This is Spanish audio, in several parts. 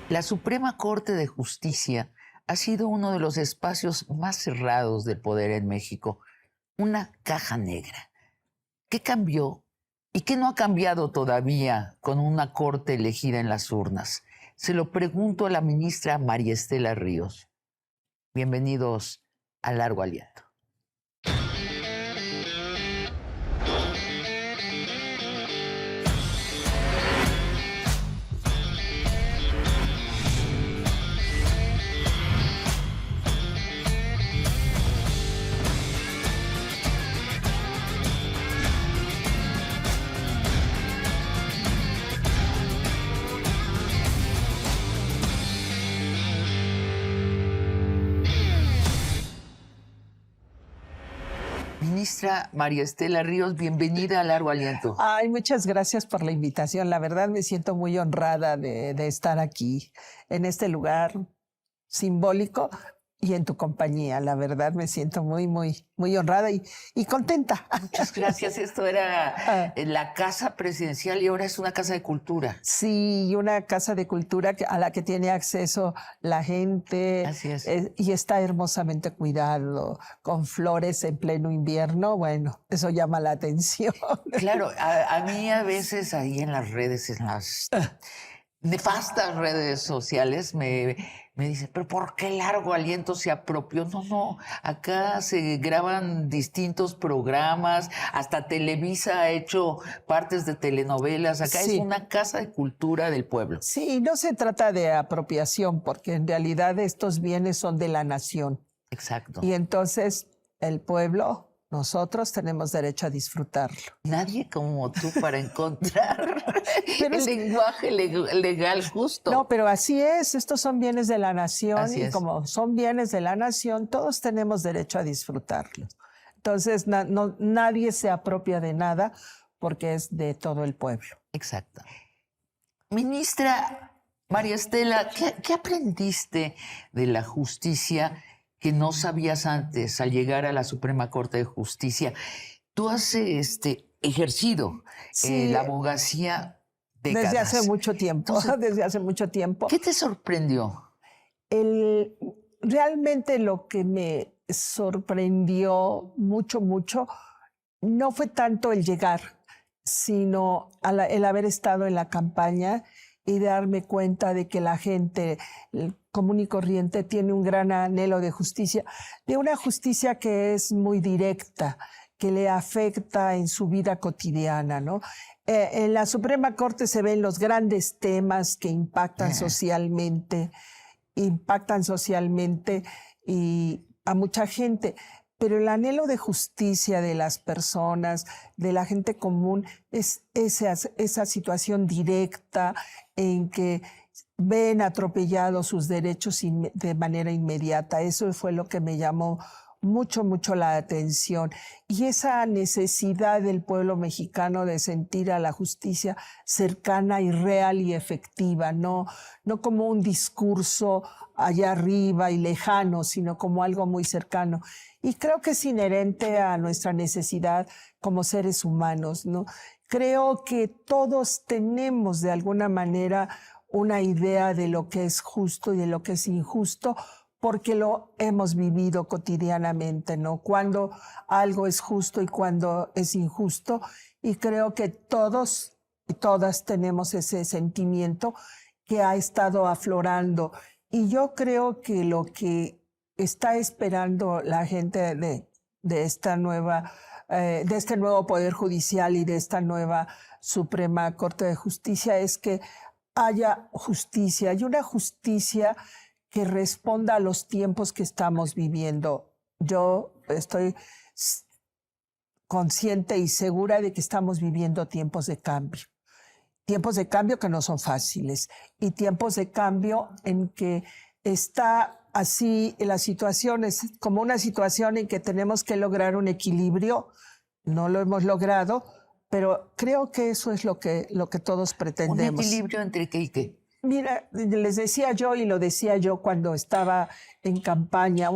La Suprema Corte de Justicia ha sido uno de los espacios más cerrados del poder en México, una caja negra. ¿Qué cambió y qué no ha cambiado todavía con una corte elegida en las urnas? Se lo pregunto a la ministra María Estela Ríos. Bienvenidos a Largo Aliento. Ministra María Estela Ríos, bienvenida a Largo Aliento. Ay, muchas gracias por la invitación. La verdad me siento muy honrada de estar aquí, en este lugar simbólico y en tu compañía. La verdad me siento muy honrada y contenta. Muchas gracias. Esto era la Casa Presidencial y ahora es una Casa de Cultura. Sí, una casa de cultura a la que tiene acceso la gente. Así es. Y está hermosamente cuidado, con flores en pleno invierno. Bueno, eso llama la atención. Claro, a mí a veces ahí en las redes, en las nefastas redes sociales, me dicen, pero ¿por qué Largo Aliento se apropió? No, acá se graban distintos programas, hasta Televisa ha hecho partes de telenovelas, acá Sí. es una casa de cultura del pueblo. Sí, no se trata de apropiación, porque en realidad estos bienes son de la nación. Exacto. Y entonces el pueblo, nosotros tenemos derecho a disfrutarlo. Nadie como tú para encontrar Pero el lenguaje legal justo. No, pero así es, estos son bienes de la nación Así y es. como son bienes de la nación, todos tenemos derecho a disfrutarlos. Entonces nadie se apropia de nada porque es de todo el pueblo. Exacto. Ministra María Estela, ¿qué aprendiste de la justicia que no sabías antes al llegar a la Suprema Corte de Justicia? Tú has ejercido Sí. la abogacía décadas. Desde hace mucho tiempo, Entonces, desde hace mucho tiempo. ¿qué te sorprendió? Realmente lo que me sorprendió mucho no fue tanto el llegar, sino el haber estado en la campaña y darme cuenta de que la gente común y corriente tiene un gran anhelo de justicia, de una justicia que es muy directa, que le afecta en su vida cotidiana, ¿no? En la Suprema Corte se ven los grandes temas que impactan socialmente y a mucha gente. Pero el anhelo de justicia de las personas, de la gente común, es esa situación directa en que ven atropellados sus derechos de manera inmediata. Eso fue lo que me llamó mucho la atención. Y esa necesidad del pueblo mexicano de sentir a la justicia cercana y real y efectiva, no como un discurso allá arriba y lejano, sino como algo muy cercano. Y creo que es inherente a nuestra necesidad como seres humanos, ¿no? Creo que todos tenemos de alguna manera una idea de lo que es justo y de lo que es injusto, porque lo hemos vivido cotidianamente, ¿no? Cuando algo es justo y cuando es injusto. Y creo que todos y todas tenemos ese sentimiento que ha estado aflorando. Y yo creo que lo que está esperando la gente de este nuevo Poder Judicial y de esta nueva Suprema Corte de Justicia es que haya justicia, y una justicia que responda a los tiempos que estamos viviendo. Yo estoy consciente y segura de que estamos viviendo tiempos de cambio que no son fáciles, y tiempos de cambio en que está así la situación, es como una situación en que tenemos que lograr un equilibrio. No lo hemos logrado, pero creo que eso es lo que todos pretendemos. ¿Un equilibrio entre qué y qué? Mira, les decía yo y lo decía yo cuando estaba en campaña,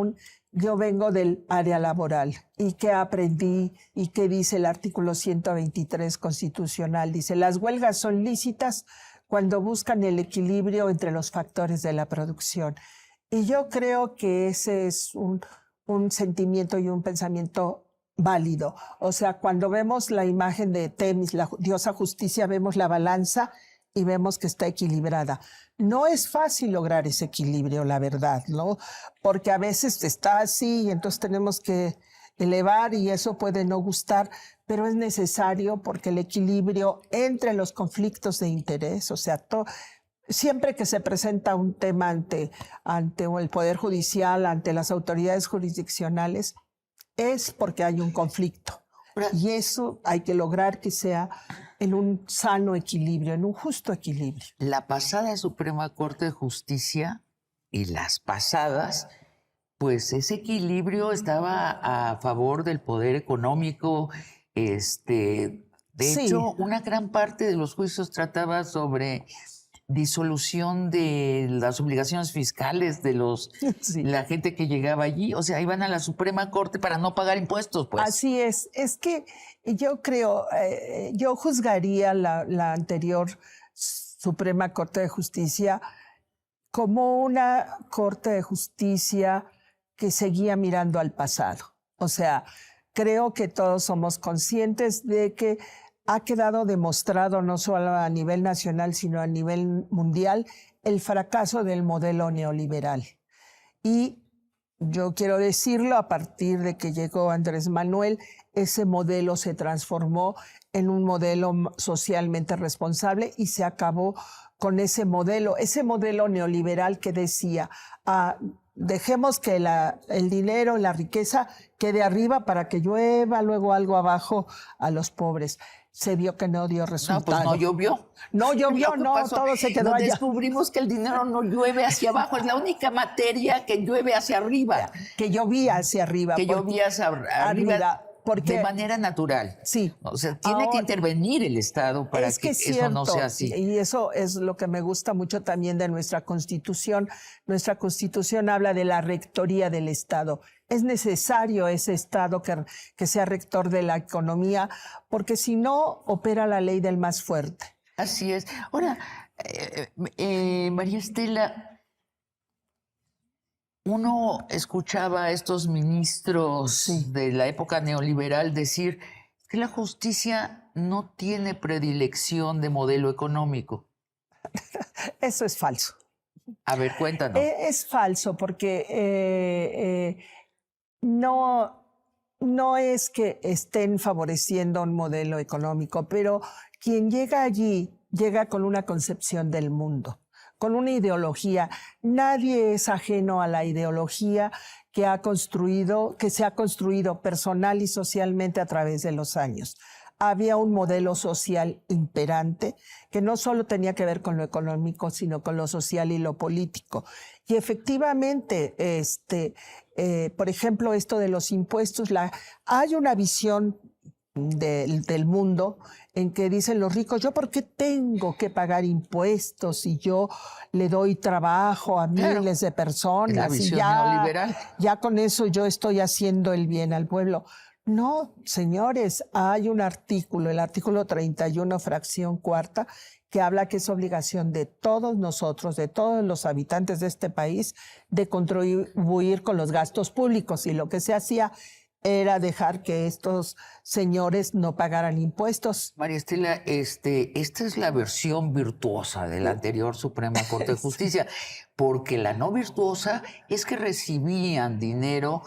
yo vengo del área laboral y qué aprendí y qué dice el artículo 123 constitucional. Dice, las huelgas son lícitas cuando buscan el equilibrio entre los factores de la producción. Y yo creo que ese es un sentimiento y un pensamiento válido. O sea, cuando vemos la imagen de Temis, la diosa justicia, vemos la balanza y vemos que está equilibrada. No es fácil lograr ese equilibrio, la verdad, ¿no? Porque a veces está así y entonces tenemos que elevar y eso puede no gustar, pero es necesario porque el equilibrio entre los conflictos de interés, o sea, siempre que se presenta un tema ante el Poder Judicial, ante las autoridades jurisdiccionales, es porque hay un conflicto. Y eso hay que lograr que sea en un sano equilibrio, en un justo equilibrio. La pasada Suprema Corte de Justicia y las pasadas, pues ese equilibrio estaba a favor del poder económico. De hecho, una gran parte de los juicios trataba sobre disolución de las obligaciones fiscales de la gente que llegaba allí. O sea, iban a la Suprema Corte para no pagar impuestos, pues. Así es. Es que yo creo, yo juzgaría la anterior Suprema Corte de Justicia como una Corte de Justicia que seguía mirando al pasado. O sea, creo que todos somos conscientes de que ha quedado demostrado no solo a nivel nacional, sino a nivel mundial, el fracaso del modelo neoliberal. Y yo quiero decirlo, a partir de que llegó Andrés Manuel, ese modelo se transformó en un modelo socialmente responsable y se acabó con ese modelo neoliberal que decía, dejemos que el dinero, la riqueza quede arriba para que llueva luego algo abajo a los pobres. Se vio que no dio resultado. No, pues no llovió. No llovió, no, todo se quedó allá. Descubrimos que el dinero no llueve hacia abajo, es la única materia que llueve hacia arriba. Que llovía hacia arriba. Que llovía hacia arriba. Porque, de manera natural. Sí. O sea, tiene que intervenir el Estado para que eso no sea así. Y eso es lo que me gusta mucho también de nuestra Constitución. Nuestra Constitución habla de la rectoría del Estado. Es necesario ese Estado que sea rector de la economía, porque si no, opera la ley del más fuerte. Así es. Ahora, María Estela, uno escuchaba a estos ministros de la época neoliberal decir que la justicia no tiene predilección de modelo económico. Eso es falso. A ver, cuéntanos. Es falso porque no es que estén favoreciendo un modelo económico, pero quien llega allí llega con una concepción del mundo, con una ideología. Nadie es ajeno a la ideología que se ha construido personal y socialmente a través de los años. Había un modelo social imperante que no solo tenía que ver con lo económico, sino con lo social y lo político. Y efectivamente, por ejemplo, esto de los impuestos, hay una visión del mundo en que dicen los ricos, ¿yo por qué tengo que pagar impuestos si yo le doy trabajo a miles de personas? La visión neoliberal. Ya con eso yo estoy haciendo el bien al pueblo. No, señores, hay un artículo, el artículo 31, fracción cuarta, que habla que es obligación de todos nosotros, de todos los habitantes de este país, de contribuir con los gastos públicos. Y lo que se hacía era dejar que estos señores no pagaran impuestos. María Estela, esta es la versión virtuosa de la anterior Suprema Corte de Justicia, porque la no virtuosa es que recibían dinero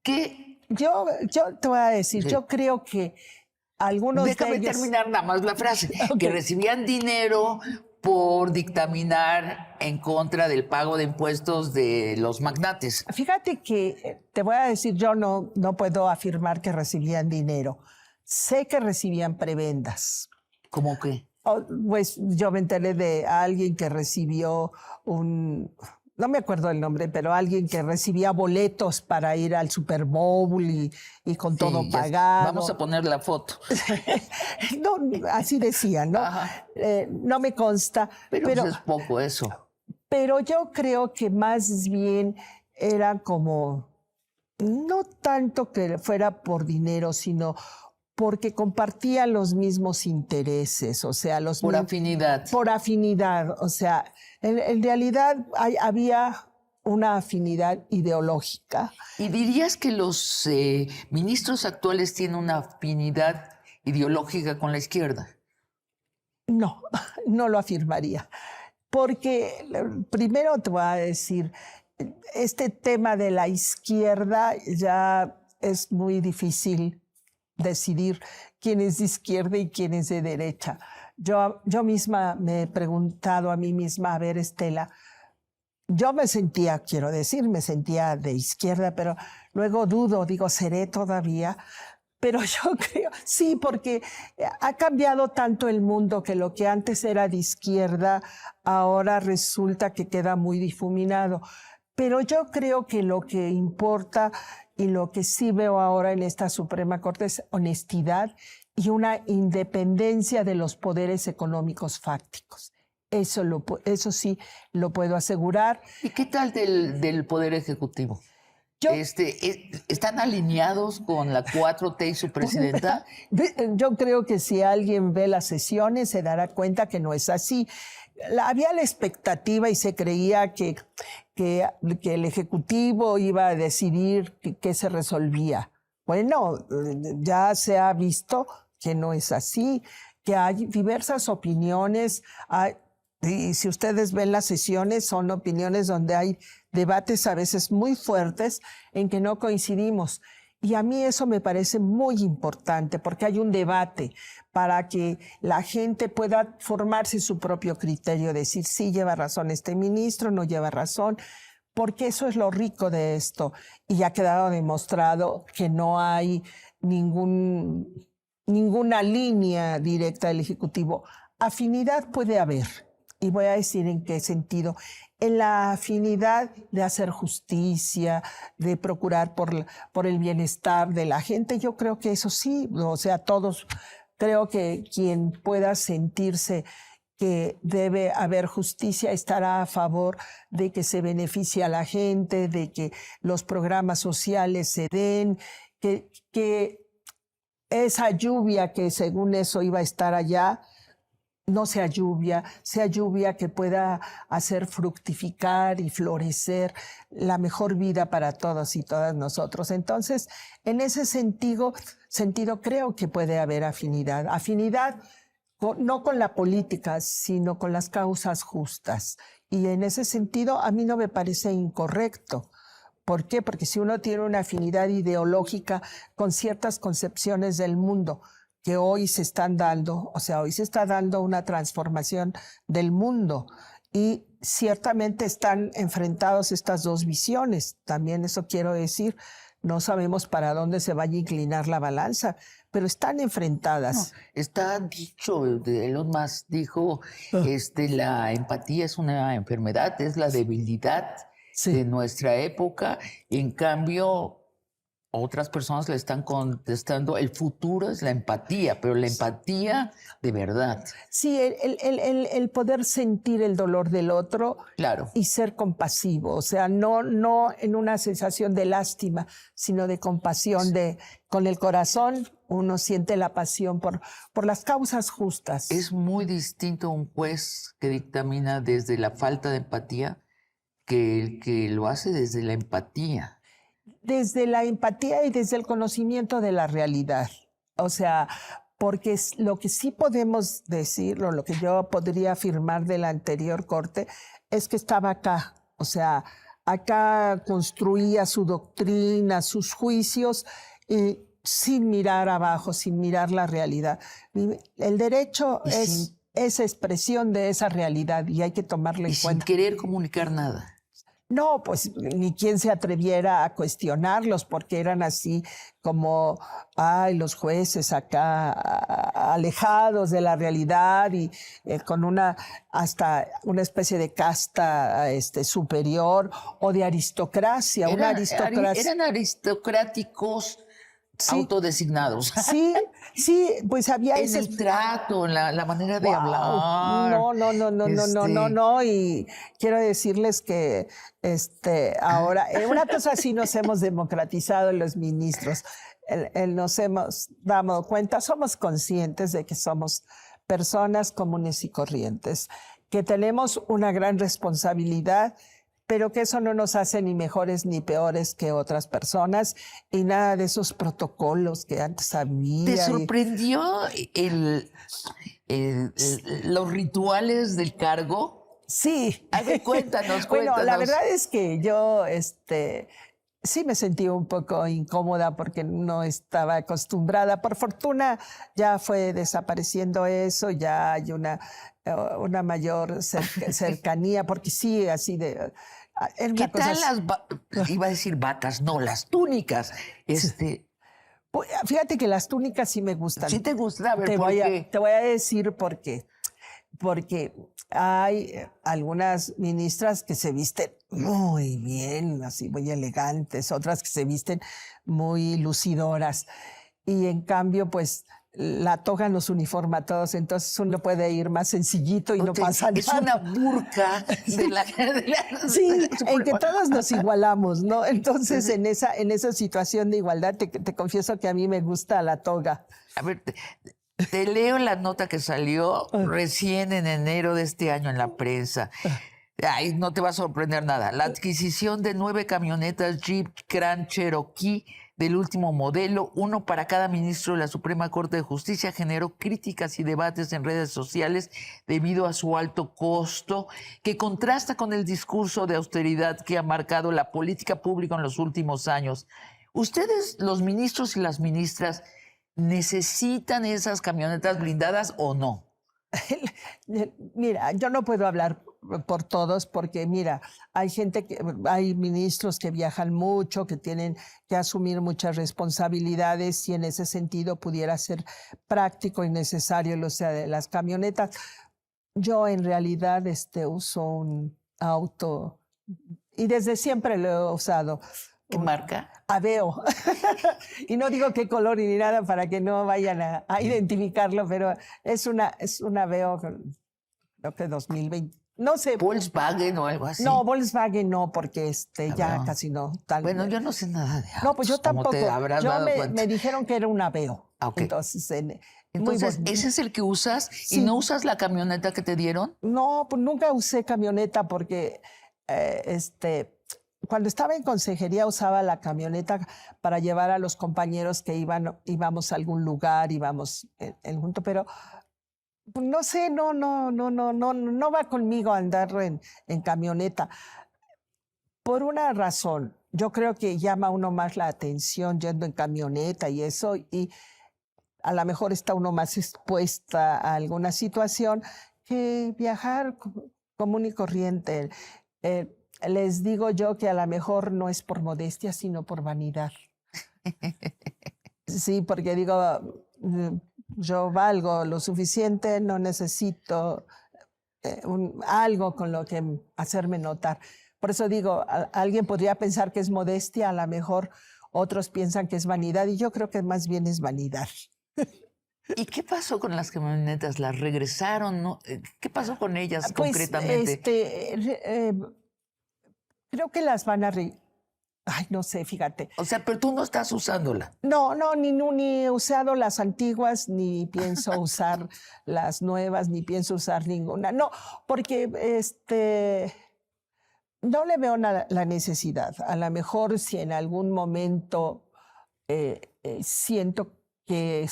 que... Yo te voy a decir, yo creo que algunos Déjame de ellos... terminar nada más la frase, que recibían dinero por dictaminar en contra del pago de impuestos de los magnates. Fíjate que, te voy a decir, yo no puedo afirmar que recibían dinero. Sé que recibían prebendas. ¿Cómo qué? Pues yo me enteré de alguien que recibió no me acuerdo el nombre, pero alguien que recibía boletos para ir al Super Bowl y con todo pagado. Vamos a poner la foto. No, así decían, ¿no? No me consta. Pero es poco eso. Pero yo creo que más bien era como, no tanto que fuera por dinero, sino porque compartían los mismos intereses, o sea, por afinidad. Por afinidad, o sea, en realidad había una afinidad ideológica. ¿Y dirías que los ministros actuales tienen una afinidad ideológica con la izquierda? No, no lo afirmaría. Porque primero te voy a decir, este tema de la izquierda ya es muy difícil decidir quién es de izquierda y quién es de derecha. Yo misma me he preguntado a mí misma, a ver, Estela, yo me sentía de izquierda, pero luego digo, ¿seré todavía? Pero yo creo, sí, porque ha cambiado tanto el mundo que lo que antes era de izquierda, ahora resulta que queda muy difuminado. Pero yo creo que lo que importa y lo que sí veo ahora en esta Suprema Corte es honestidad y una independencia de los poderes económicos fácticos. Eso sí lo puedo asegurar. ¿Y qué tal del Poder Ejecutivo? ¿Están alineados con la 4T y su presidenta? Yo creo que si alguien ve las sesiones se dará cuenta que no es así. Había la expectativa y se creía que el Ejecutivo iba a decidir qué se resolvía. Bueno, ya se ha visto que no es así, que hay diversas opiniones. Y si ustedes ven las sesiones, son opiniones donde hay debates a veces muy fuertes en que no coincidimos. Y a mí eso me parece muy importante porque hay un debate para que la gente pueda formarse su propio criterio, decir sí lleva razón este ministro, no lleva razón, porque eso es lo rico de esto. Y ha quedado demostrado que no hay ninguna línea directa del Ejecutivo. Afinidad puede haber. Y voy a decir en qué sentido. En la afinidad de hacer justicia, de procurar por el bienestar de la gente, yo creo que eso sí, o sea, todos, creo que quien pueda sentirse que debe haber justicia estará a favor de que se beneficie a la gente, de que los programas sociales se den, que esa lluvia que según eso iba a estar allá, no sea lluvia que pueda hacer fructificar y florecer la mejor vida para todos y todas nosotros. Entonces, en ese sentido creo que puede haber afinidad. Afinidad no con la política, sino con las causas justas. Y en ese sentido, a mí no me parece incorrecto. ¿Por qué? Porque si uno tiene una afinidad ideológica con ciertas concepciones del mundo, que hoy se están dando, o sea, hoy se está dando una transformación del mundo y ciertamente están enfrentados estas dos visiones. También eso quiero decir, no sabemos para dónde se vaya a inclinar la balanza, pero están enfrentadas. No, está dicho, Elon Musk dijo, la empatía es una enfermedad, es la debilidad de nuestra época. En cambio, otras personas le están contestando, el futuro es la empatía, pero la empatía de verdad. Sí, el poder sentir el dolor del otro, claro, y ser compasivo, o sea, no en una sensación de lástima, sino de compasión, con el corazón uno siente la pasión por las causas justas. Es muy distinto un juez que dictamina desde la falta de empatía que el que lo hace desde la empatía. Desde la empatía y desde el conocimiento de la realidad. O sea, porque lo que sí podemos decir, o lo que yo podría afirmar de la anterior corte, es que estaba acá. O sea, acá construía su doctrina, sus juicios, sin mirar abajo, sin mirar la realidad. El derecho es esa expresión de esa realidad y hay que tomarlo en cuenta. Sin querer comunicar nada. No, pues ni quien se atreviera a cuestionarlos porque eran así como, los jueces acá alejados de la realidad y con hasta una especie de casta superior o de aristocracia, una aristocracia. Eran aristocráticos. Sí. Autodesignados. Sí, pues había ese el trato, la manera de hablar. No, y quiero decirles que ahora, una cosa así nos hemos democratizado los ministros. nos hemos dado cuenta, somos conscientes de que somos personas comunes y corrientes, que tenemos una gran responsabilidad, pero que eso no nos hace ni mejores ni peores que otras personas y nada de esos protocolos que antes había. ¿Te sorprendió los rituales del cargo? Sí. A ver, cuéntanos. Bueno, la verdad es que yo sí me sentí un poco incómoda porque no estaba acostumbrada. Por fortuna ya fue desapareciendo eso, ya hay una mayor cercanía, porque sí, así de... ¿Qué tal iba a decir batas, no, las túnicas? Fíjate que las túnicas sí me gustan. ¿Sí te gustan? A ver, te voy a decir por qué. Porque hay algunas ministras que se visten muy bien, así muy elegantes, otras que se visten muy lucidoras. Y en cambio, pues, la toga nos uniforma a todos, entonces uno puede ir más sencillito y no pasa nada. Es una burka de la... Sí, en que todos nos igualamos, ¿no? Entonces, en esa situación de igualdad, te confieso que a mí me gusta la toga. A ver, te leo la nota que salió recién en enero de este año en la prensa. Ay, no te va a sorprender nada. La adquisición de 9 camionetas Jeep Grand Cherokee del último modelo, uno para cada ministro de la Suprema Corte de Justicia, generó críticas y debates en redes sociales debido a su alto costo, que contrasta con el discurso de austeridad que ha marcado la política pública en los últimos años. ¿Ustedes, los ministros y las ministras, necesitan esas camionetas blindadas o no? Mira, yo no puedo hablar por todos porque, mira, hay ministros que viajan mucho, que tienen que asumir muchas responsabilidades y en ese sentido pudiera ser práctico y necesario el uso de las camionetas. Yo en realidad uso un auto y desde siempre lo he usado. ¿Qué marca? Aveo. Y no digo qué color ni nada para que no vayan a identificarlo, pero es un Aveo, creo que 2020. No sé. ¿Volkswagen o algo así? No, Volkswagen no, porque ya casi no. Bueno, yo no sé nada de autos. No, pues yo tampoco. Te habrás dado cuenta. Me dijeron que era un Aveo. Okay. Entonces, ¿ese es el que usas? Sí. ¿Y no usas la camioneta que te dieron? No, pues nunca usé camioneta porque cuando estaba en consejería usaba la camioneta para llevar a los compañeros que íbamos a algún lugar, íbamos junto, pero no sé, no va conmigo andar en camioneta. Por una razón, yo creo que llama uno más la atención yendo en camioneta y eso, y a lo mejor está uno más expuesta a alguna situación que viajar común y corriente. Les digo yo que a lo mejor no es por modestia, sino por vanidad. Sí, porque digo, yo valgo lo suficiente, no necesito algo con lo que hacerme notar. Por eso digo, alguien podría pensar que es modestia, a lo mejor otros piensan que es vanidad, y yo creo que más bien es vanidad. ¿Y qué pasó con las camionetas? ¿Las regresaron? ¿No? ¿Qué pasó con ellas concretamente? Creo que las van a... Ay, no sé, fíjate. O sea, pero tú no estás usándola. No, ni he usado las antiguas, ni pienso usar las nuevas, ni pienso usar ninguna. No, porque no le veo la necesidad. A lo mejor si en algún momento siento que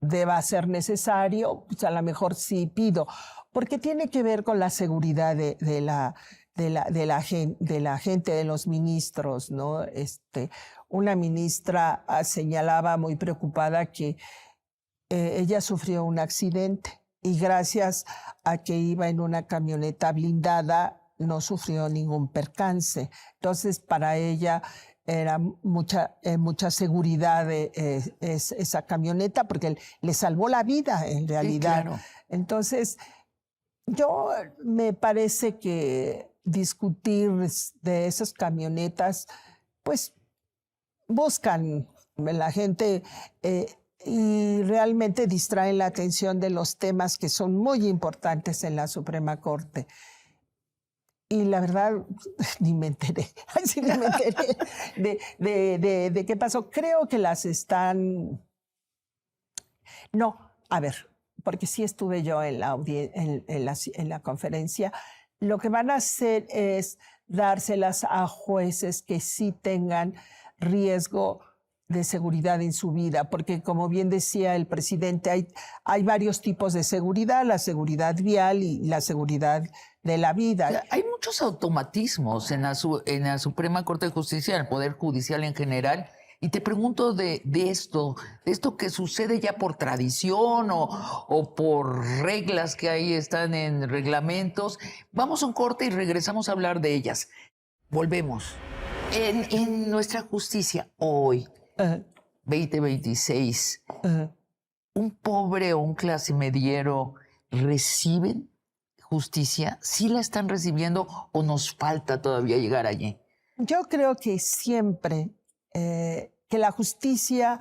deba ser necesario, pues a lo mejor sí pido, porque tiene que ver con la seguridad de la gente, de los ministros, ¿no? Una ministra señalaba muy preocupada que ella sufrió un accidente y gracias a que iba en una camioneta blindada no sufrió ningún percance. Entonces, para ella era mucha seguridad esa camioneta porque le salvó la vida en realidad. Sí, claro. Entonces, yo me parece que discutir de esas camionetas, pues buscan la gente y realmente distraen la atención de los temas que son muy importantes en la Suprema Corte. y la verdad, ni me enteré. Ay, sí, ni me enteré de qué pasó. Creo que las están... No, a ver, porque sí estuve yo en la conferencia. Lo que van a hacer es dárselas a jueces que sí tengan riesgo de seguridad en su vida, porque como bien decía el presidente, hay varios tipos de seguridad, la seguridad vial y la seguridad de la vida. Hay muchos automatismos en la Suprema Corte de Justicia, en el Poder Judicial en general, y te pregunto de esto que sucede ya por tradición o por reglas que ahí están en reglamentos. Vamos a un corte y regresamos a hablar de ellas. Volvemos. En nuestra justicia hoy, 2026, ¿un pobre o un clase mediero reciben justicia? ¿Sí la están recibiendo o nos falta todavía llegar allí? Yo creo que siempre que la justicia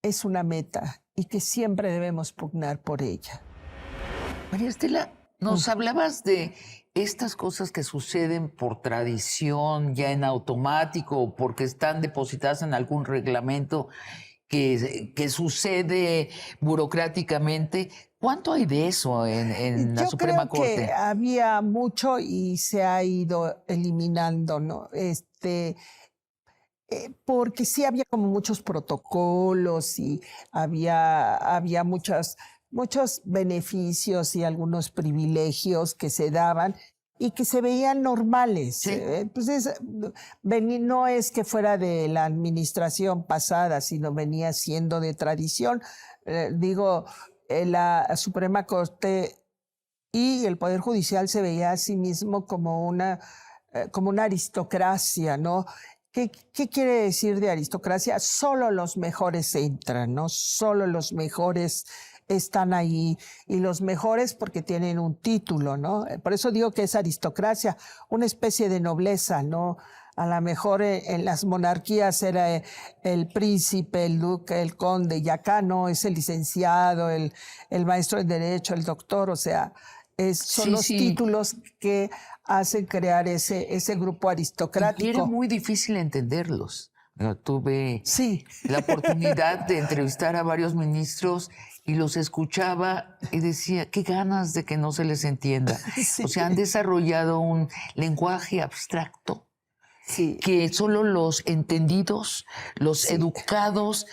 es una meta y que siempre debemos pugnar por ella. María Estela, nos hablabas de estas cosas que suceden por tradición, ya en automático, porque están depositadas en algún reglamento que sucede burocráticamente. ¿Cuánto hay de eso en la Suprema Corte? Yo creo que había mucho y se ha ido eliminando, ¿no? Porque sí había como muchos protocolos y había muchos beneficios y algunos privilegios que se daban y que se veían normales. Sí. Entonces, no es que fuera de la administración pasada, sino venía siendo de tradición. La Suprema Corte y el Poder Judicial se veía a sí mismo como una aristocracia, ¿no? ¿Qué quiere decir de aristocracia? Solo los mejores entran, ¿no? Solo los mejores están ahí, y los mejores porque tienen un título, ¿no? Por eso digo que es aristocracia, una especie de nobleza, ¿no? A lo mejor en las monarquías era el príncipe, el duque, el conde, y acá no, es el licenciado, el maestro en derecho, el doctor, o sea, son los títulos que hacen crear ese grupo aristocrático. Y era muy difícil entenderlos. Tuve la oportunidad de entrevistar a varios ministros y los escuchaba y decía, qué ganas de que no se les entienda. Sí. O sea, han desarrollado un lenguaje abstracto que solo los entendidos, los educados,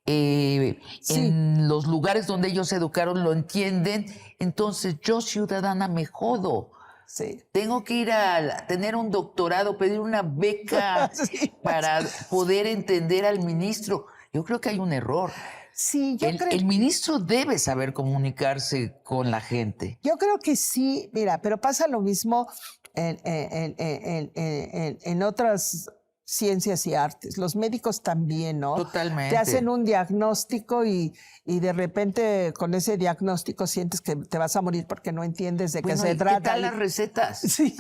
en los lugares donde ellos se educaron lo entienden. Entonces yo, ciudadana, me jodo. Sí. Tengo que ir a tener un doctorado, pedir una beca para poder entender al ministro. Yo creo que hay un error. Sí, el ministro debe saber comunicarse con la gente. Yo creo que sí, mira, pero pasa lo mismo en otras ciencias y artes. Los médicos también, ¿no? Totalmente. Te hacen un diagnóstico y de repente con ese diagnóstico sientes que te vas a morir porque no entiendes de qué se trata. ¿Qué tal las recetas? Sí.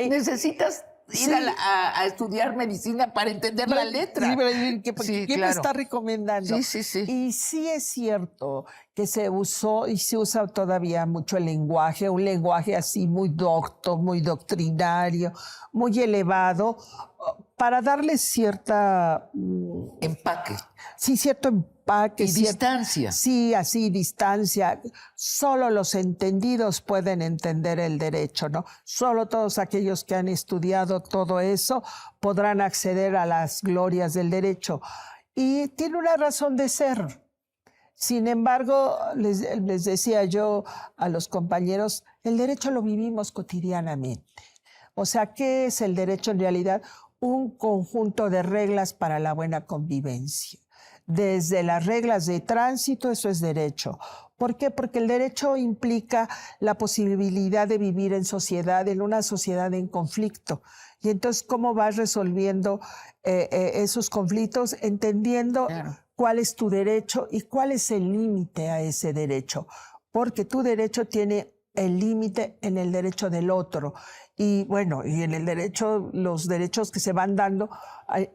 Necesitas ir a estudiar medicina para entender la letra. ¿Quién me está recomendando? Sí. Y sí es cierto que se usó y se usa todavía mucho el lenguaje, un lenguaje así muy docto, muy doctrinario, muy elevado, para darle cierta... empaque. Sí, cierto empaque. Y distancia. Sí, así, distancia. Solo los entendidos pueden entender el derecho, ¿no? Solo todos aquellos que han estudiado todo eso podrán acceder a las glorias del derecho. Y tiene una razón de ser. Sin embargo, les decía yo a los compañeros, el derecho lo vivimos cotidianamente. O sea, ¿qué es el derecho en realidad? Un conjunto de reglas para la buena convivencia. Desde las reglas de tránsito, eso es derecho. ¿Por qué? Porque el derecho implica la posibilidad de vivir en sociedad, en una sociedad en conflicto. Y entonces, ¿cómo vas resolviendo esos conflictos? Entendiendo cuál es tu derecho y cuál es el límite a ese derecho. Porque tu derecho tiene el límite en el derecho del otro. Y bueno, y en el derecho, los derechos que se van dando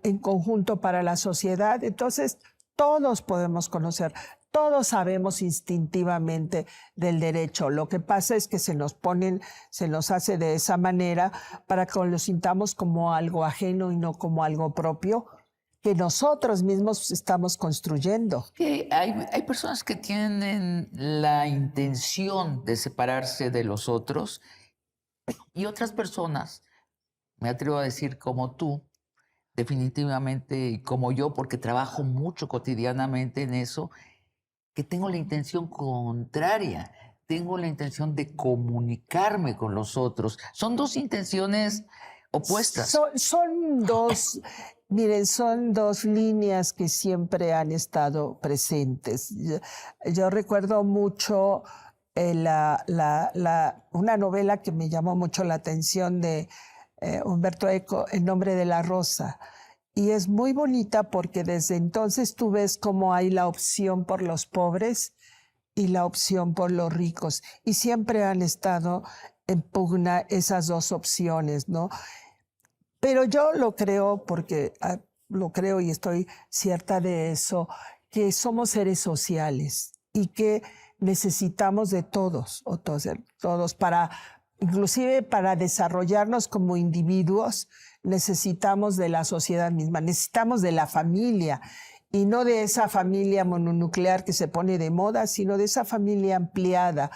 en conjunto para la sociedad. Entonces, todos podemos conocer, Todos sabemos instintivamente del derecho. Lo que pasa es que se nos hace de esa manera para que lo sintamos como algo ajeno y no como algo propio que nosotros mismos estamos construyendo. Que hay personas que tienen la intención de separarse de los otros y otras personas, me atrevo a decir como tú, definitivamente, y como yo, porque trabajo mucho cotidianamente en eso, que tengo la intención contraria, tengo la intención de comunicarme con los otros. Son dos intenciones opuestas. Son dos, miren, son dos líneas que siempre han estado presentes. Yo recuerdo mucho una novela que me llamó mucho la atención de Humberto Eco, El nombre de la rosa. Y es muy bonita porque desde entonces tú ves cómo hay la opción por los pobres y la opción por los ricos. Y siempre han estado en pugna esas dos opciones, ¿no? Pero yo lo creo porque lo creo y estoy cierta de eso, que somos seres sociales y que necesitamos de todos, inclusive para desarrollarnos como individuos, necesitamos de la sociedad misma, necesitamos de la familia, y no de esa familia mononuclear que se pone de moda, sino de esa familia ampliada.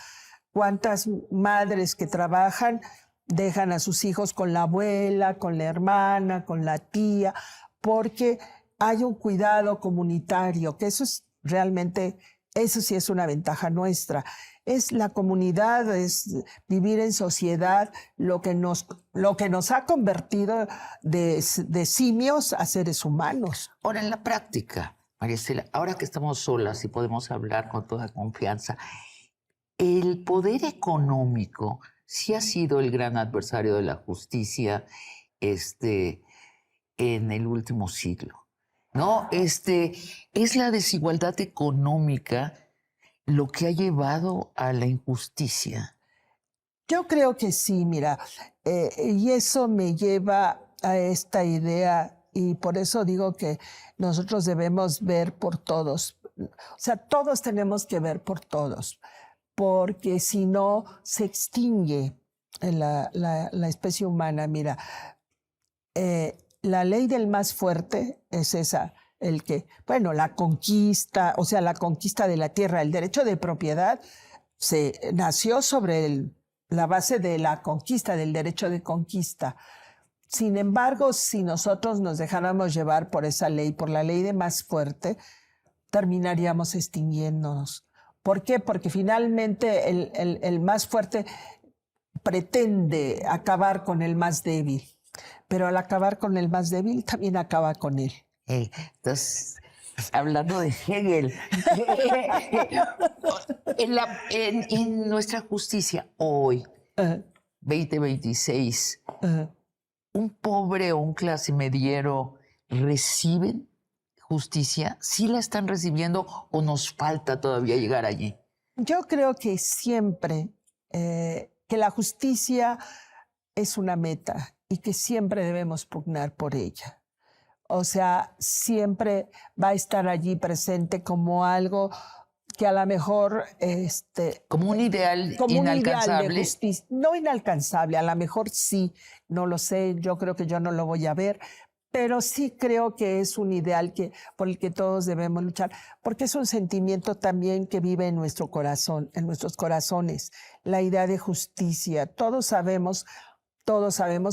¿Cuántas madres que trabajan dejan a sus hijos con la abuela, con la hermana, con la tía? Porque hay un cuidado comunitario, que eso es realmente, eso sí es una ventaja nuestra. Es la comunidad, es vivir en sociedad, lo que nos ha convertido de simios a seres humanos. Ahora, en la práctica, María Estela, ahora que estamos solas y podemos hablar con toda confianza, el poder económico sí ha sido el gran adversario de la justicia en el último siglo, ¿no? Es la desigualdad económica lo que ha llevado a la injusticia. Yo creo que sí, mira, y eso me lleva a esta idea, y por eso digo que nosotros debemos ver por todos. O sea, todos tenemos que ver por todos, porque si no, se extingue la especie humana. Mira, la ley del más fuerte es esa, la conquista, o sea, la conquista de la tierra, el derecho de propiedad nació sobre la base de la conquista, del derecho de conquista. Sin embargo, si nosotros nos dejáramos llevar por esa ley, por la ley de más fuerte, terminaríamos extinguiéndonos. ¿Por qué? Porque finalmente el más fuerte pretende acabar con el más débil, pero al acabar con el más débil también acaba con él. Entonces, hablando de Hegel, en nuestra justicia hoy, 2026, ¿un pobre o un clase mediero reciben justicia? ¿Sí la están recibiendo o nos falta todavía llegar allí? Yo creo que siempre, que la justicia es una meta y que siempre debemos pugnar por ella. O sea, siempre va a estar allí presente como algo que a lo mejor... como un ideal como inalcanzable. Un ideal de justicia. No inalcanzable, a lo mejor sí, no lo sé, yo creo que yo no lo voy a ver, pero sí creo que es un ideal por el que todos debemos luchar, porque es un sentimiento también que vive en nuestro corazón, en nuestros corazones, la idea de justicia. Todos sabemos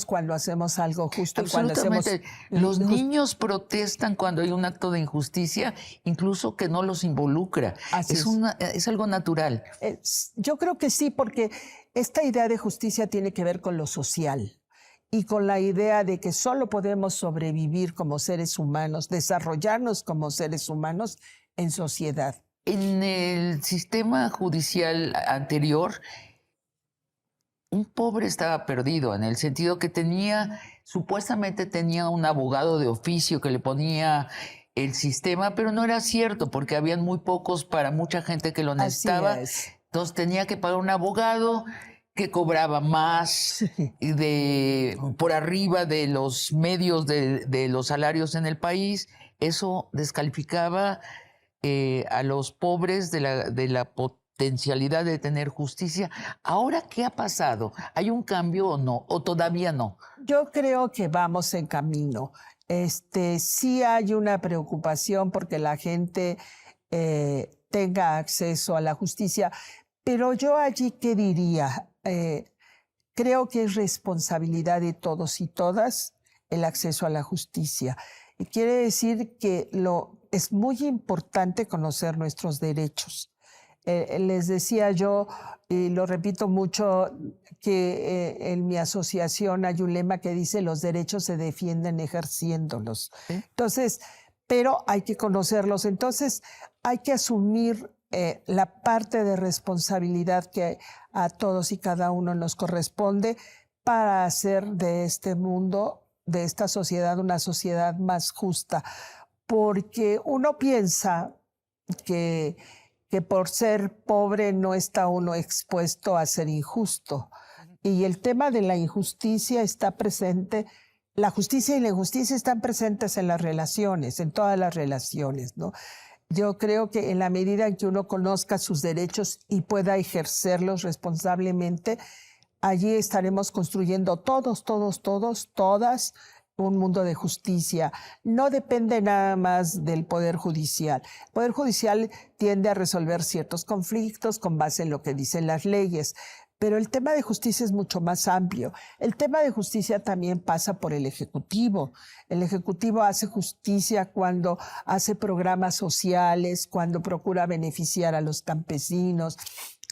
cuando hacemos algo justo. Absolutamente. Los niños protestan cuando hay un acto de injusticia, incluso que no los involucra. Es algo natural. Yo creo que sí, porque esta idea de justicia tiene que ver con lo social y con la idea de que solo podemos sobrevivir como seres humanos, desarrollarnos como seres humanos en sociedad. En el sistema judicial anterior, un pobre estaba perdido en el sentido que supuestamente tenía un abogado de oficio que le ponía el sistema, pero no era cierto porque habían muy pocos para mucha gente que lo necesitaba. Entonces tenía que pagar un abogado que cobraba más por arriba de los medios de los salarios en el país. Eso descalificaba a los pobres de la potencialidad de tener justicia. ¿Ahora qué ha pasado? ¿Hay un cambio o no? ¿O todavía no? Yo creo que vamos en camino. Sí hay una preocupación porque la gente tenga acceso a la justicia, pero yo allí, ¿qué diría? Creo que es responsabilidad de todos y todas el acceso a la justicia. Y quiere decir que es muy importante conocer nuestros derechos. Les decía yo, y lo repito mucho, que en mi asociación hay un lema que dice los derechos se defienden ejerciéndolos. ¿Sí? Entonces, pero hay que conocerlos. Entonces, hay que asumir la parte de responsabilidad que a todos y cada uno nos corresponde para hacer de este mundo, de esta sociedad, una sociedad más justa. Porque uno piensa que por ser pobre no está uno expuesto a ser injusto. Y el tema de la injusticia está presente. La justicia y la injusticia están presentes en las relaciones, en todas las relaciones, ¿no? Yo creo que en la medida en que uno conozca sus derechos y pueda ejercerlos responsablemente, allí estaremos construyendo todas, un mundo de justicia. No depende nada más del Poder Judicial. El Poder Judicial tiende a resolver ciertos conflictos con base en lo que dicen las leyes, pero el tema de justicia es mucho más amplio. El tema de justicia también pasa por el Ejecutivo. El Ejecutivo hace justicia cuando hace programas sociales, cuando procura beneficiar a los campesinos,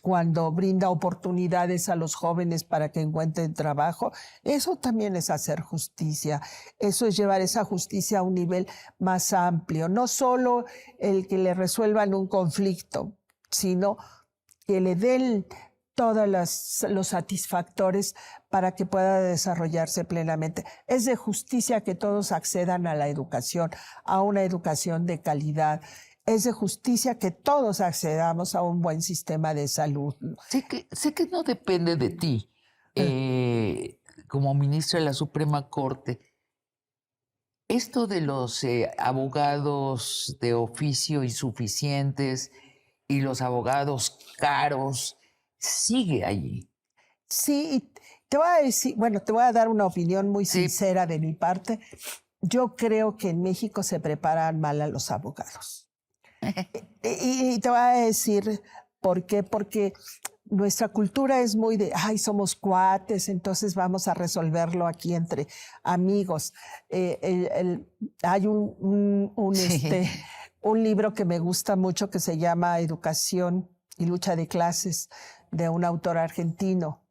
cuando brinda oportunidades a los jóvenes para que encuentren trabajo. Eso también es hacer justicia. Eso es llevar esa justicia a un nivel más amplio. No solo el que le resuelvan un conflicto, sino que le den todos los satisfactores para que pueda desarrollarse plenamente. Es de justicia que todos accedan a la educación, a una educación de calidad. Es de justicia que todos accedamos a un buen sistema de salud. Sé que no depende de ti, como ministra de la Suprema Corte. Esto de los abogados de oficio insuficientes y los abogados caros sigue allí. Sí, te voy a decir, bueno, te voy a dar una opinión muy sincera de mi parte. Yo creo que en México se preparan mal a los abogados. Y te voy a decir por qué. Porque nuestra cultura es muy de, ay, somos cuates, entonces vamos a resolverlo aquí entre amigos. Hay un libro que me gusta mucho que se llama Educación y lucha de clases, de un autor argentino.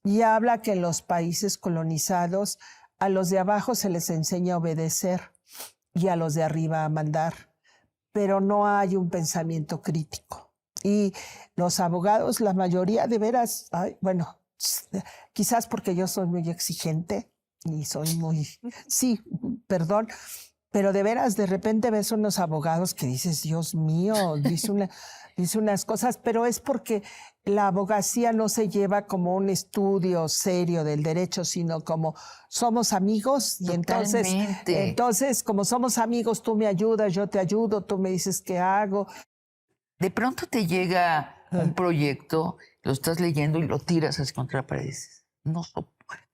Y habla que en los países colonizados a los de abajo se les enseña a obedecer y a los de arriba a mandar, pero no hay un pensamiento crítico. Y los abogados, la mayoría de veras, bueno, quizás porque yo soy muy exigente y soy muy, sí, perdón, pero de veras de repente ves unos abogados que dices, Dios mío, dice unas cosas, pero es porque la abogacía no se lleva como un estudio serio del derecho, sino como somos amigos. Y entonces, como somos amigos, tú me ayudas, yo te ayudo, tú me dices qué hago. De pronto te llega un proyecto, lo estás leyendo y lo tiras así contra la pared y dices, no,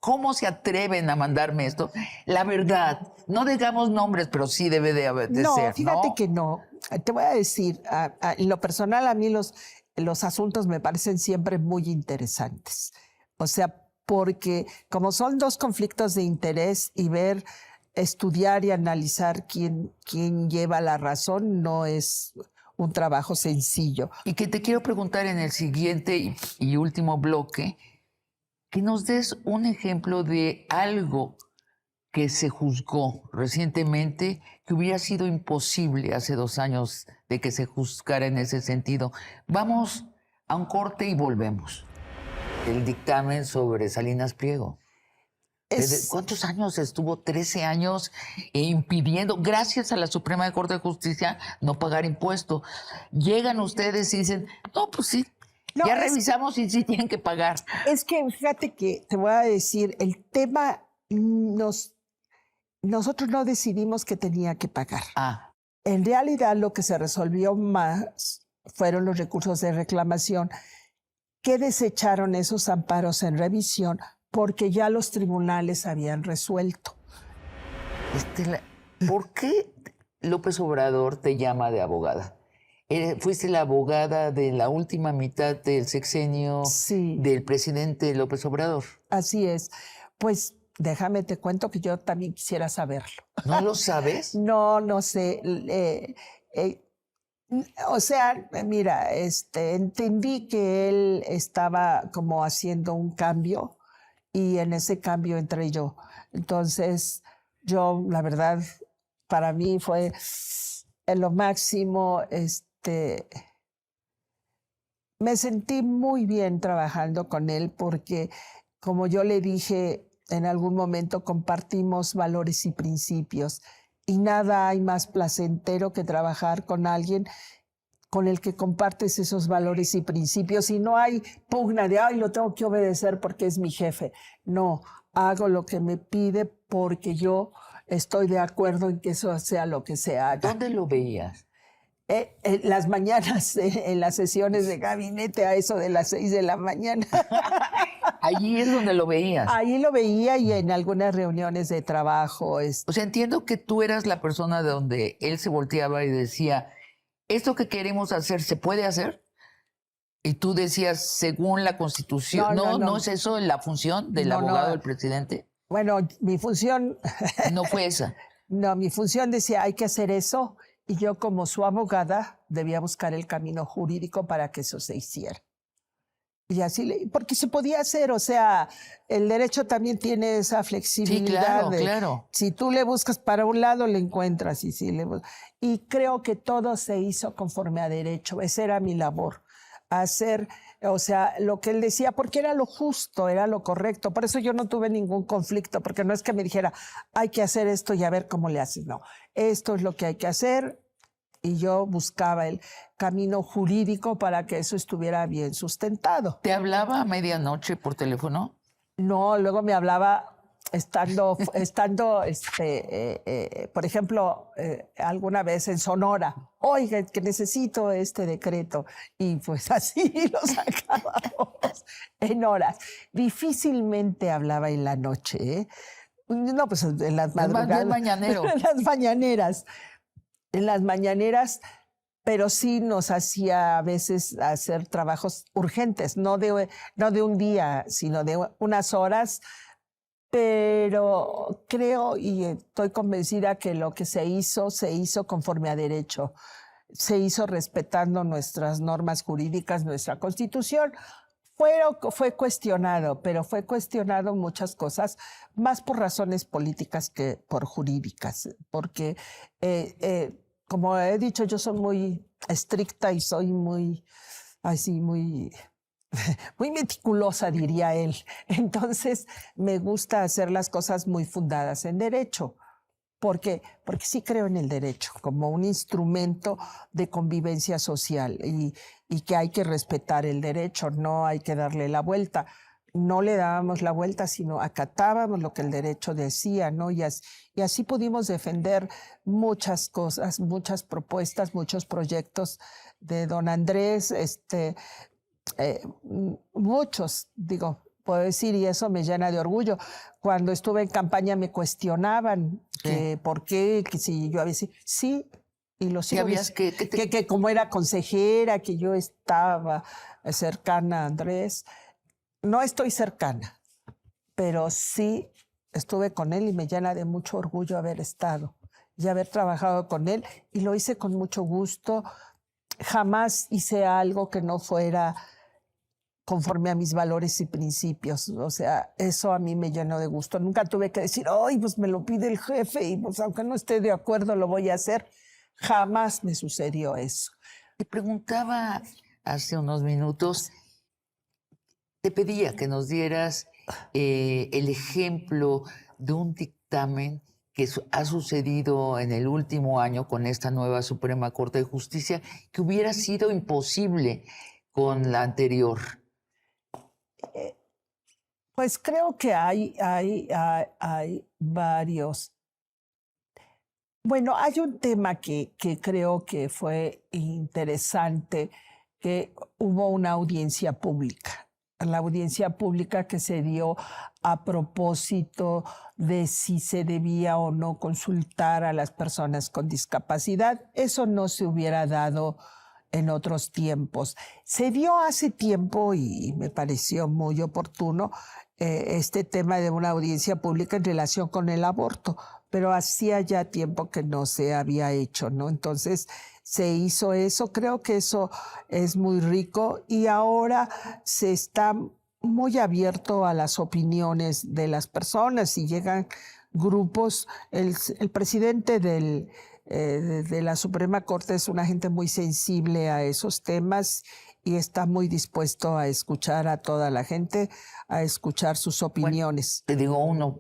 ¿cómo se atreven a mandarme esto? La verdad, no digamos nombres, pero sí debe de ser, ¿no? Fíjate que no. Te voy a decir, en lo personal a mí los asuntos me parecen siempre muy interesantes. O sea, porque como son dos conflictos de interés y estudiar y analizar quién lleva la razón no es un trabajo sencillo. Y que te quiero preguntar en el siguiente y último bloque, que nos des un ejemplo de algo que se juzgó recientemente que hubiera sido imposible hace 2 años de que se juzgara en ese sentido. Vamos a un corte y volvemos. El dictamen sobre Salinas Pliego. ¿Cuántos años estuvo? 13 años impidiendo, gracias a la Suprema Corte de Justicia, no pagar impuestos. Llegan ustedes y dicen, no, pues sí, ya revisamos y sí tienen que pagar. Es que fíjate que te voy a decir, el tema nosotros no decidimos que tenía que pagar. En realidad lo que se resolvió más fueron los recursos de reclamación que desecharon esos amparos en revisión porque ya los tribunales habían resuelto. Estela, ¿por qué López Obrador te llama de abogada? Fuiste la abogada de la última mitad del sexenio Sí. del presidente López Obrador. Así es. Pues déjame te cuento que yo también quisiera saberlo. ¿No lo sabes? No sé. O sea, mira, entendí que él estaba como haciendo un cambio y en ese cambio entré yo. Entonces, yo, la verdad, para mí fue en lo máximo, me sentí muy bien trabajando con él porque, como yo le dije, en algún momento compartimos valores y principios y nada hay más placentero que trabajar con alguien con el que compartes esos valores y principios y no hay pugna de, ay, lo tengo que obedecer porque es mi jefe. No, hago lo que me pide porque yo estoy de acuerdo en que eso sea lo que se haga. ¿Dónde lo veías? En las mañanas, en las sesiones de gabinete, a eso de las 6 de la mañana. Allí es donde lo veías. Ahí lo veía y en algunas reuniones de trabajo. O sea, entiendo que tú eras la persona de donde él se volteaba y decía, ¿esto que queremos hacer se puede hacer? Y tú decías, según la Constitución. No es eso la función del abogado del presidente. Bueno, mi función... No fue esa. No, mi función decía, hay que hacer eso. Y yo, como su abogada, debía buscar el camino jurídico para que eso se hiciera. Y así, porque se podía hacer, o sea, el derecho también tiene esa flexibilidad. Sí, claro. Si tú le buscas para un lado, le encuentras. Y creo que todo se hizo conforme a derecho. Esa era mi labor. Hacer, o sea, lo que él decía, porque era lo justo, era lo correcto. Por eso yo no tuve ningún conflicto, porque no es que me dijera, hay que hacer esto y a ver cómo le haces. No, esto es lo que hay que hacer. Y yo buscaba el camino jurídico para que eso estuviera bien sustentado. ¿Te hablaba a medianoche por teléfono? No, luego me hablaba estando por ejemplo, alguna vez en Sonora. Oiga, que necesito este decreto. Y pues así lo sacábamos en horas. Difícilmente hablaba en la noche, ¿eh? No, pues en las madrugadas. Mañanero. En las mañaneras. En las mañaneras, pero sí nos hacía a veces hacer trabajos urgentes, no de un día, sino de unas horas. Pero creo y estoy convencida que lo que se hizo conforme a derecho. Se hizo respetando nuestras normas jurídicas, nuestra Constitución. Fue cuestionado, pero fue cuestionado muchas cosas, más por razones políticas que por jurídicas, porque como he dicho, yo soy muy estricta y soy muy meticulosa, diría él. Entonces, me gusta hacer las cosas muy fundadas en derecho, porque sí creo en el derecho como un instrumento de convivencia social y que hay que respetar el derecho, no hay que darle la vuelta. No le dábamos la vuelta, sino acatábamos lo que el derecho decía, ¿no? Y así pudimos defender muchas cosas, muchas propuestas, muchos proyectos de don Andrés, muchos, digo, puedo decir, y eso me llena de orgullo. Cuando estuve en campaña me cuestionaban que por qué, que si yo había sido, sí, y lo sigo que como era consejera, que yo estaba cercana a Andrés. No estoy cercana, pero sí estuve con él y me llena de mucho orgullo haber estado y haber trabajado con él, y lo hice con mucho gusto. Jamás hice algo que no fuera conforme a mis valores y principios. O sea, eso a mí me llenó de gusto. Nunca tuve que decir, ay, pues me lo pide el jefe y pues aunque no esté de acuerdo lo voy a hacer. Jamás me sucedió eso. Te preguntaba hace unos minutos, te pedía que nos dieras el ejemplo de un dictamen que ha sucedido en el último año con esta nueva Suprema Corte de Justicia, que hubiera sido imposible con la anterior. Pues creo que hay varios. Bueno, hay un tema que creo que fue interesante, que hubo una audiencia pública. La audiencia pública que se dio a propósito de si se debía o no consultar a las personas con discapacidad. Eso no se hubiera dado en otros tiempos. Se dio hace tiempo y me pareció muy oportuno este tema de una audiencia pública en relación con el aborto, pero hacía ya tiempo que no se había hecho, ¿no? Entonces se hizo eso, creo que eso es muy rico y ahora se está muy abierto a las opiniones de las personas y llegan grupos. El presidente de la Suprema Corte es una gente muy sensible a esos temas y está muy dispuesto a escuchar a toda la gente, a escuchar sus opiniones. Bueno, te digo uno,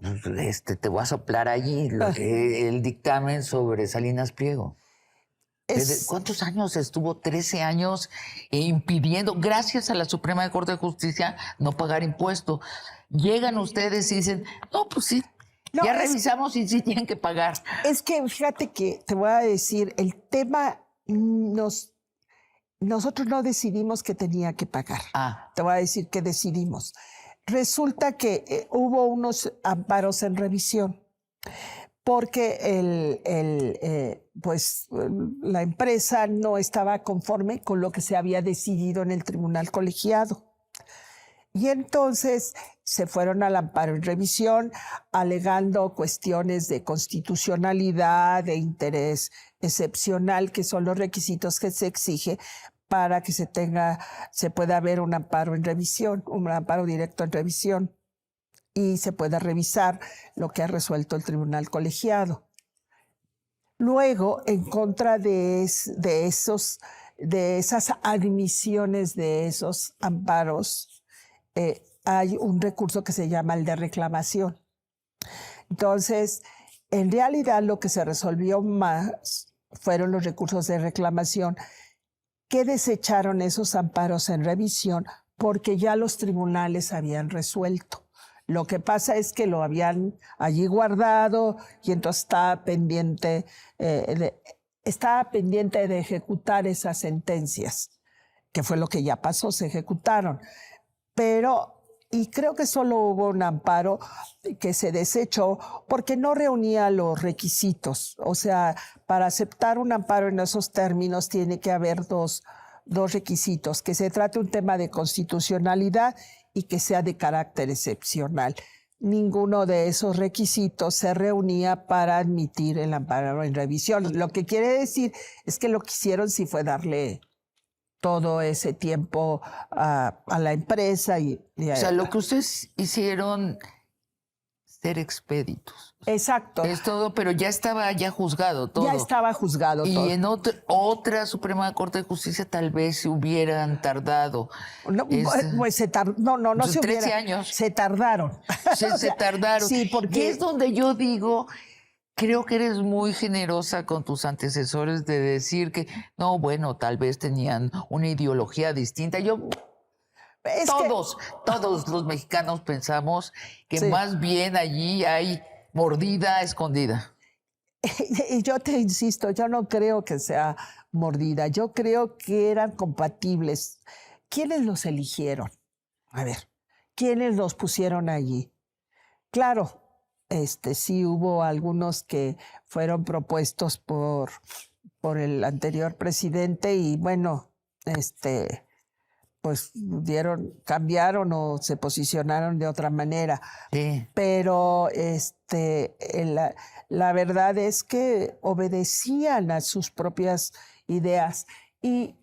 te voy a soplar allí, el dictamen sobre Salinas Pliego. ¿Cuántos años estuvo? 13 años impidiendo, gracias a la Suprema Corte de Justicia, no pagar impuestos. Llegan ustedes y dicen, no, pues sí, no, ya revisamos y sí tienen que pagar. Es que fíjate que te voy a decir, el tema nosotros no decidimos que tenía que pagar. Te voy a decir que decidimos. Resulta que hubo unos amparos en revisión porque la empresa no estaba conforme con lo que se había decidido en el tribunal colegiado. Y entonces se fueron al amparo en revisión alegando cuestiones de constitucionalidad, de interés excepcional, que son los requisitos que se exige para que se pueda haber un amparo en revisión, un amparo directo en revisión y se pueda revisar lo que ha resuelto el tribunal colegiado. Luego, en contra de esas admisiones de esos amparos, hay un recurso que se llama el de reclamación. Entonces, en realidad lo que se resolvió más fueron los recursos de reclamación que desecharon esos amparos en revisión porque ya los tribunales habían resuelto. Lo que pasa es que lo habían allí guardado y entonces estaba pendiente de ejecutar esas sentencias, que fue lo que ya pasó, se ejecutaron. Y creo que solo hubo un amparo que se desechó porque no reunía los requisitos. O sea, para aceptar un amparo en esos términos tiene que haber dos requisitos, que se trate un tema de constitucionalidad y que sea de carácter excepcional. Ninguno de esos requisitos se reunía para admitir el amparo en revisión. Lo que quiere decir es que lo que hicieron sí fue darle todo ese tiempo a la empresa. O sea, lo que ustedes hicieron, ser expeditos. Exacto. Es todo, pero ya estaba juzgado todo. Ya estaba juzgado todo. Y en otra Suprema Corte de Justicia tal vez se hubieran tardado. No, pues se tardaron. No, se 13 años. Se tardaron. Se tardaron. Sí, porque... Y es donde yo digo... Creo que eres muy generosa con tus antecesores de decir no, bueno, tal vez tenían una ideología distinta. Todos los mexicanos pensamos que sí, más bien allí hay mordida escondida. Y yo te insisto, yo no creo que sea mordida, yo creo que eran compatibles. ¿Quiénes los eligieron? A ver, ¿quiénes los pusieron allí? Claro, sí hubo algunos que fueron propuestos por el anterior presidente y bueno, pues cambiaron o se posicionaron de otra manera. Sí. Pero la verdad es que obedecían a sus propias ideas. Y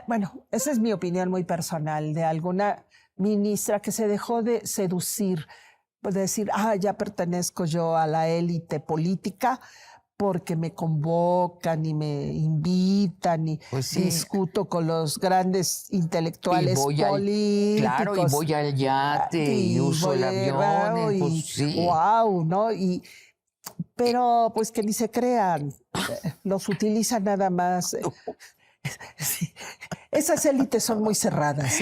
bueno, esa es mi opinión muy personal de alguna ministra que se dejó de seducir, pues decir, ya pertenezco yo a la élite política porque me convocan y me invitan y pues sí, discuto con los grandes intelectuales políticos. Claro, y voy al yate y uso el avión. Pues sí. Wow, ¿no? Pero pues que ni se crean, los utilizan nada más. Sí. Esas élites son muy cerradas,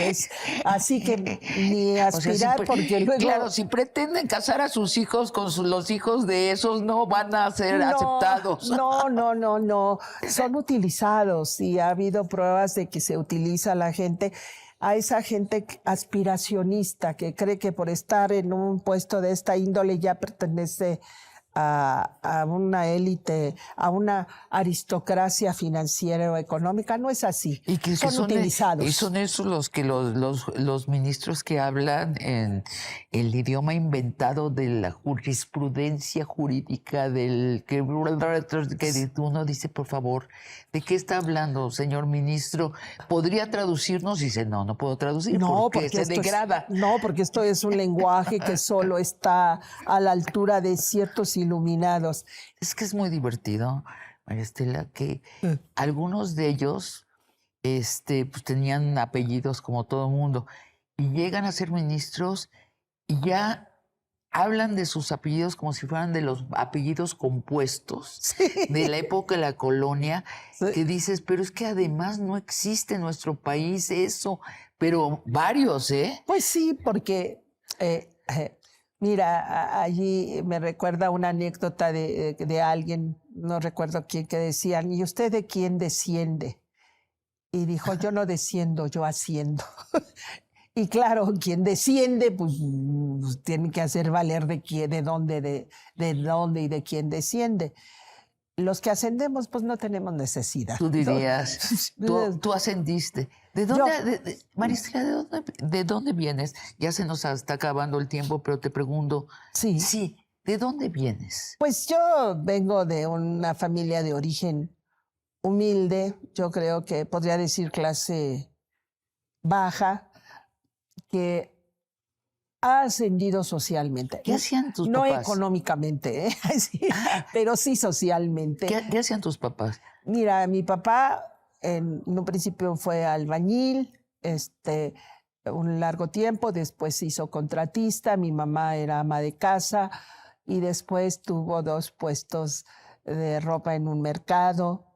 así que ni aspirar porque luego... Claro, si pretenden casar a sus hijos con los hijos de esos, no van a ser aceptados. No, son utilizados y ha habido pruebas de que se utiliza a esa gente aspiracionista que cree que por estar en un puesto de esta índole ya pertenece a una élite, a una aristocracia financiera o económica. No es así. Y que son utilizados. Y son esos los ministros que hablan en el idioma inventado de la jurisprudencia jurídica que uno dice, por favor, ¿de qué está hablando, señor ministro? ¿Podría traducirnos? Y dice, no puedo traducir porque se degrada. Porque esto es un lenguaje que solo está a la altura de ciertos iluminados. Es que es muy divertido, María Estela, que algunos de ellos pues tenían apellidos como todo mundo y llegan a ser ministros y ya hablan de sus apellidos como si fueran de los apellidos compuestos de la época de la colonia, que dices, pero es que además no existe en nuestro país eso, pero varios, ¿eh? Pues sí, porque... Mira, allí me recuerda una anécdota de alguien, no recuerdo quién, que decían, ¿y usted de quién desciende? Y dijo, yo no desciendo, yo asciendo. Y claro, quien desciende, pues tiene que hacer valer de dónde y de quién desciende. Los que ascendemos, pues no tenemos necesidad. Tú dirías, tú ascendiste. ¿De dónde, María Estela, de dónde vienes? Ya se nos está acabando el tiempo, pero te pregunto, sí, ¿de dónde vienes? Pues yo vengo de una familia de origen humilde, yo creo que podría decir clase baja, que ha ascendido socialmente. ¿Qué hacían tus papás? No económicamente, sí, pero sí socialmente. ¿Qué hacían tus papás? Mira, mi papá en un principio fue albañil, un largo tiempo, después se hizo contratista, mi mamá era ama de casa y después tuvo 2 puestos de ropa en un mercado.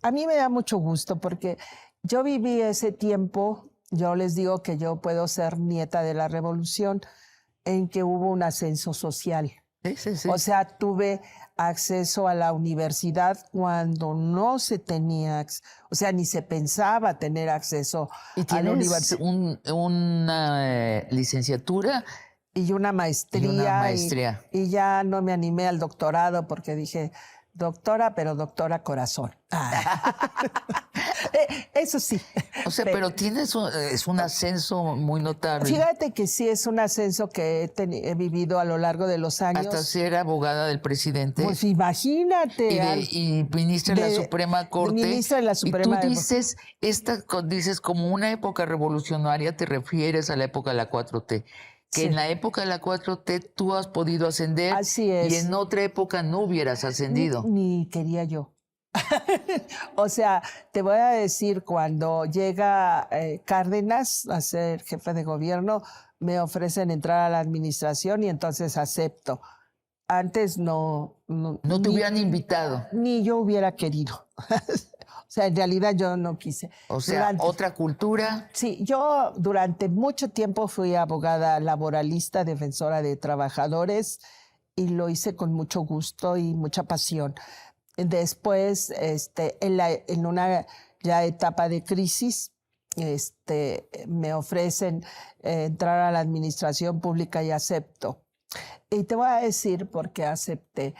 A mí me da mucho gusto porque yo viví ese tiempo. Yo les digo que yo puedo ser nieta de la revolución en que hubo un ascenso social. Sí. O sea, tuve acceso a la universidad cuando no se tenía, o sea, ni se pensaba tener acceso a la universidad. Una licenciatura y una maestría. Y ya no me animé al doctorado porque dije, doctora, pero doctora corazón. Eso sí. O sea, pero es un ascenso muy notable. Fíjate que sí es un ascenso que he vivido a lo largo de los años. Hasta ser abogada del presidente. Pues imagínate. Y ministra de la Suprema Corte. Ministra de la Suprema. Y tú dices como una época revolucionaria, te refieres a la época de la 4T. Que en la época de la 4T tú has podido ascender. Así es. Y en otra época no hubieras ascendido. Ni quería yo. O sea, te voy a decir, cuando llega Cárdenas a ser jefe de gobierno, me ofrecen entrar a la administración y entonces acepto. Antes no te hubieran invitado. Ni yo hubiera querido. O sea, en realidad yo no quise. O sea, otra cultura. Sí, yo durante mucho tiempo fui abogada laboralista, defensora de trabajadores, y lo hice con mucho gusto y mucha pasión. Después, en una ya etapa de crisis, me ofrecen entrar a la administración pública y acepto. Y te voy a decir por qué acepté.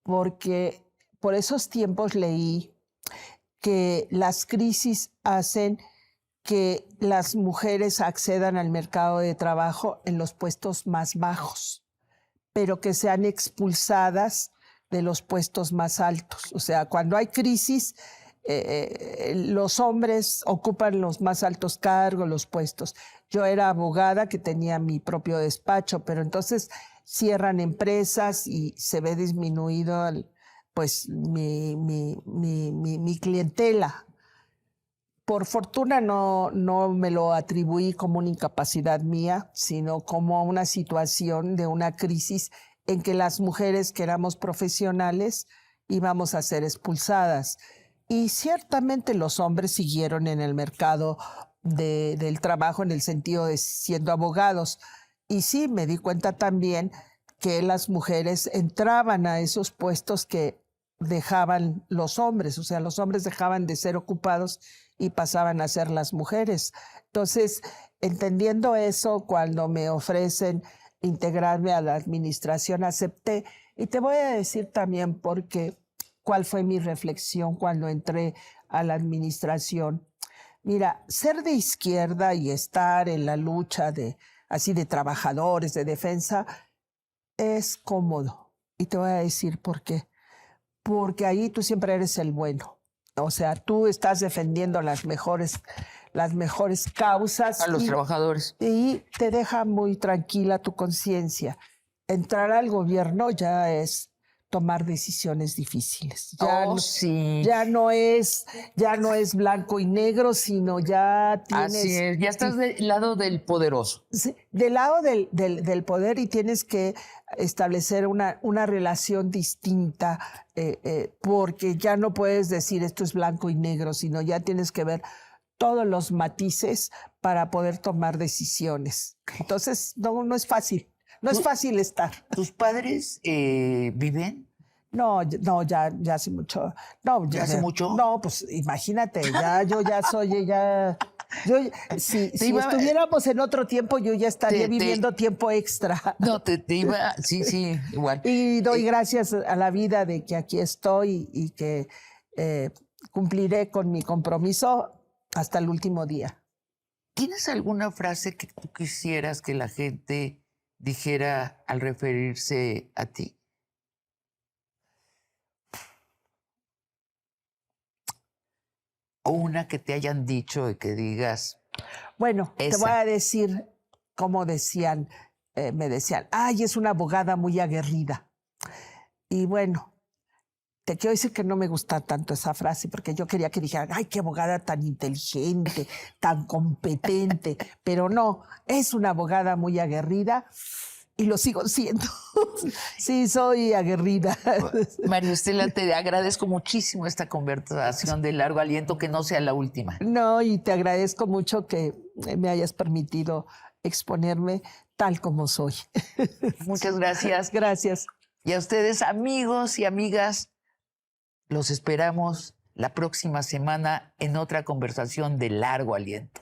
Porque por esos tiempos leí que las crisis hacen que las mujeres accedan al mercado de trabajo en los puestos más bajos, pero que sean expulsadas de los puestos más altos. O sea, cuando hay crisis, los hombres ocupan los más altos cargos, los puestos. Yo era abogada que tenía mi propio despacho, pero entonces cierran empresas y se ve disminuido pues mi clientela. Por fortuna no me lo atribuí como una incapacidad mía, sino como una situación de una crisis en que las mujeres que éramos profesionales íbamos a ser expulsadas. Y ciertamente los hombres siguieron en el mercado del trabajo en el sentido de siendo abogados. Y sí, me di cuenta también que las mujeres entraban a esos puestos que dejaban los hombres, o sea, los hombres dejaban de ser ocupados y pasaban a ser las mujeres. Entonces, entendiendo eso, cuando me ofrecen integrarme a la administración, acepté. Y te voy a decir también cuál fue mi reflexión cuando entré a la administración. Mira, ser de izquierda y estar en la lucha así de trabajadores, de defensa, es cómodo. Y te voy a decir por qué. Porque ahí tú siempre eres el bueno. O sea, tú estás defendiendo las mejores causas. A los trabajadores. Y te deja muy tranquila tu conciencia. Entrar al gobierno ya es tomar decisiones difíciles. Sí. Ya no es blanco y negro, sino ya tienes... Así es, ya estás del lado del poderoso. Sí, del lado del poder, y tienes que establecer una relación distinta, porque ya no puedes decir esto es blanco y negro, sino ya tienes que ver todos los matices para poder tomar decisiones. Entonces, no es fácil. No es fácil estar. ¿Tus padres viven? No, ya hace mucho. No, ¿Ya hace mucho? No, pues imagínate, yo ya soy, si estuviéramos en otro tiempo, yo ya estaría viviendo tiempo extra. No, te iba, sí, igual. Y doy gracias a la vida de que aquí estoy y que cumpliré con mi compromiso hasta el último día. ¿Tienes alguna frase que tú quisieras que la gente dijera al referirse a ti? O una que te hayan dicho y que digas... Bueno, esa. Te voy a decir cómo me decían, ay, es una abogada muy aguerrida. Y bueno, te quiero decir que no me gusta tanto esa frase, porque yo quería que dijeran, ay, qué abogada tan inteligente, tan competente, pero no, es una abogada muy aguerrida y lo sigo siendo. Sí, soy aguerrida. María Estela, te agradezco muchísimo esta conversación de largo aliento, que no sea la última. No, y te agradezco mucho que me hayas permitido exponerme tal como soy. Muchas gracias. Gracias. Y a ustedes, amigos y amigas, los esperamos la próxima semana en otra conversación de largo aliento.